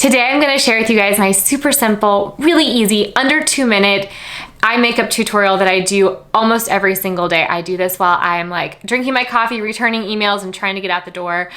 Today I'm gonna share with you guys my super simple, really easy, under 2-minute eye makeup tutorial that I do almost every single day. I do this while I'm like drinking my coffee, returning emails, and trying to get out the door.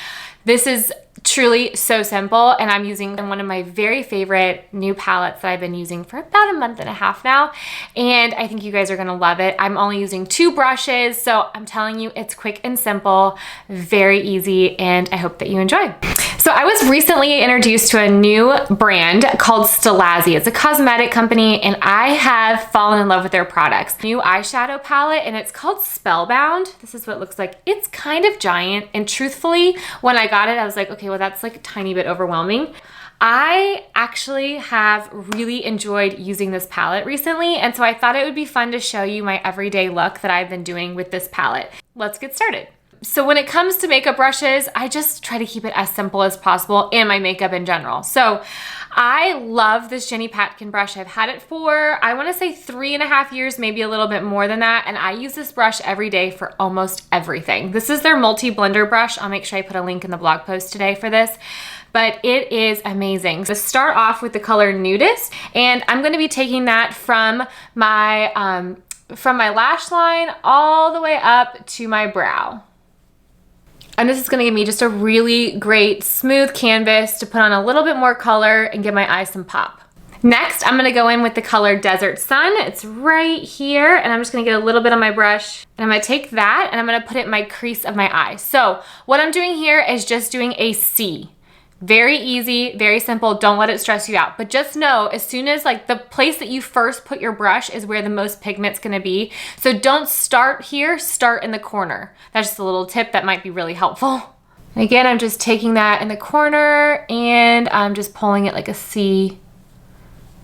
This is truly so simple, and I'm using one of my very favorite new palettes that I've been using for about a month and a half now, and I think you guys are gonna love it. I'm only using 2 brushes, so I'm telling you it's quick and simple, very easy, and I hope that you enjoy. So I was recently introduced to a new brand called Stilazzi. It's a cosmetic company, and I have fallen in love with their products. New eyeshadow palette, and it's called Spellbound. This is what it looks like. It's kind of giant, and truthfully, when I got it, I was like, okay, well, that's like a tiny bit overwhelming. I actually have really enjoyed using this palette recently, and so I thought it would be fun to show you my everyday look that I've been doing with this palette. Let's get started. So when it comes to makeup brushes, I just try to keep it as simple as possible, and my makeup in general. So I love this Jenny Patkin brush. I've had it for, I wanna say 3.5 years, maybe a little bit more than that, and I use this brush every day for almost everything. This is their multi-blender brush. I'll make sure I put a link in the blog post today for this, but it is amazing. So start off with the color Nudist, and I'm gonna be taking that from my lash line all the way up to my brow. And this is gonna give me just a really great smooth canvas to put on a little bit more color and give my eyes some pop. Next, I'm gonna go in with the color Desert Sun. It's right here, and I'm just gonna get a little bit on my brush, and I'm gonna take that and I'm gonna put it in my crease of my eye. So what I'm doing here is just doing a C. Very easy, very simple. Don't let it stress you out. But just know, as soon as like the place that you first put your brush is where the most pigment's gonna be. So don't start here, start in the corner. That's just a little tip that might be really helpful. And again, I'm just taking that in the corner and I'm just pulling it like a C.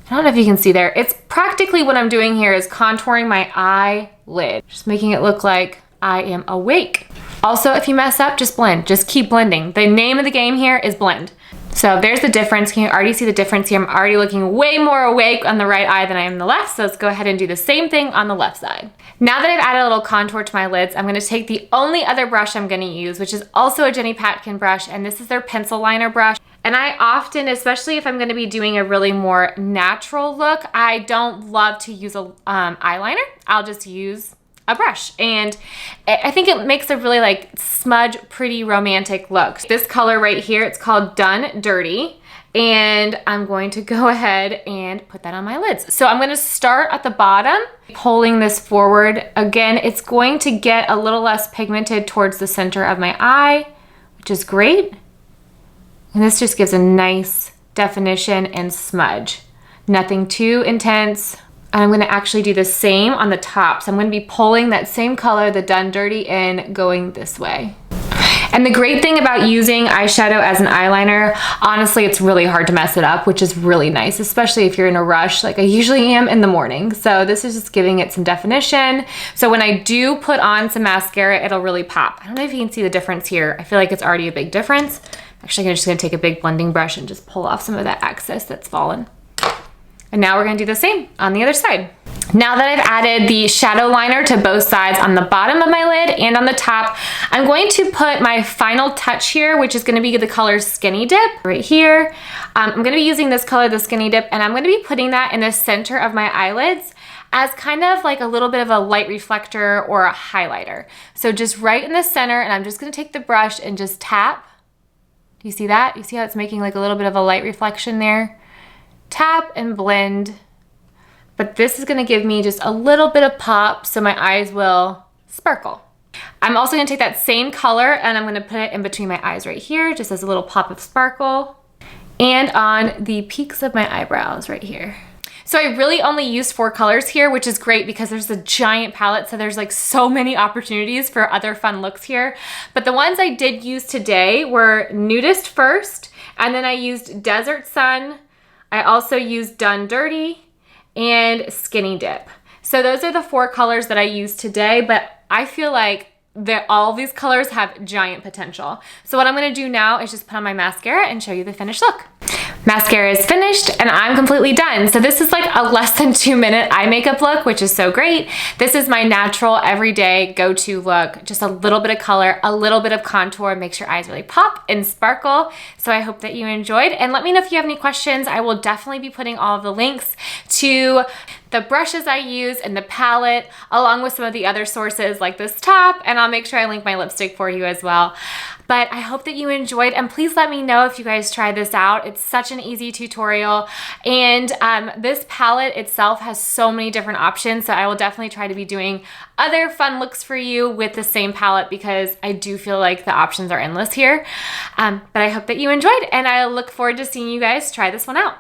I don't know if you can see there. It's practically what I'm doing here is contouring my eyelid. Just making it look like I am awake. Also, if you mess up, just blend. Just keep blending. The name of the game here is blend. So there's the difference. Can you already see the difference here? I'm already looking way more awake on the right eye than I am on the left, so let's go ahead and do the same thing on the left side. Now that I've added a little contour to my lids, I'm gonna take the only other brush I'm gonna use, which is also a Jenny Patkin brush, and this is their pencil liner brush. And I often, especially if I'm gonna be doing a really more natural look, I don't love to use a eyeliner. I'll just use a brush, and I think it makes a really like smudge, pretty romantic look. This color right here, it's called Done Dirty, and I'm going to go ahead and put that on my lids. So I'm gonna start at the bottom, pulling this forward. Again, it's going to get a little less pigmented towards the center of my eye, which is great. And this just gives a nice definition and smudge. Nothing too intense. I'm gonna actually do the same on the top. So I'm gonna be pulling that same color, the Done Dirty, in, going this way. And the great thing about using eyeshadow as an eyeliner, honestly, it's really hard to mess it up, which is really nice, especially if you're in a rush like I usually am in the morning. So this is just giving it some definition. So when I do put on some mascara, it'll really pop. I don't know if you can see the difference here. I feel like it's already a big difference. Actually, I'm just gonna take a big blending brush and just pull off some of that excess that's fallen. And now we're gonna do the same on the other side. Now that I've added the shadow liner to both sides on the bottom of my lid and on the top, I'm going to put my final touch here, which is gonna be the color Skinny Dip right here. I'm gonna be using this color, the Skinny Dip, and I'm gonna be putting that in the center of my eyelids as kind of like a little bit of a light reflector or a highlighter. So just right in the center, and I'm just gonna take the brush and just tap. Do you see that? You see how it's making like a little bit of a light reflection there? Tap and blend, but this is gonna give me just a little bit of pop so my eyes will sparkle. I'm also gonna take that same color and I'm gonna put it in between my eyes right here, just as a little pop of sparkle, and on the peaks of my eyebrows right here. So I really only used 4 colors here, which is great because there's a giant palette, so there's like so many opportunities for other fun looks here. But the ones I did use today were Nudist first, and then I used Desert Sun, I also used Done Dirty, and Skinny Dip. So those are the 4 colors that I used today, but I feel like that all these colors have giant potential. So what I'm gonna do now is just put on my mascara and show you the finished look. Mascara is finished and I'm completely done. So this is like a less than 2-minute eye makeup look, which is so great. This is my natural everyday go-to look. Just a little bit of color, a little bit of contour, makes your eyes really pop and sparkle. So I hope that you enjoyed, and let me know if you have any questions. I will definitely be putting all of the links to the brushes I use and the palette, along with some of the other sources like this top, and I'll make sure I link my lipstick for you as well. But I hope that you enjoyed, and please let me know if you guys try this out. It's such an easy tutorial, and this palette itself has so many different options, so I will definitely try to be doing other fun looks for you with the same palette, because I do feel like the options are endless here. But I hope that you enjoyed, and I look forward to seeing you guys try this one out.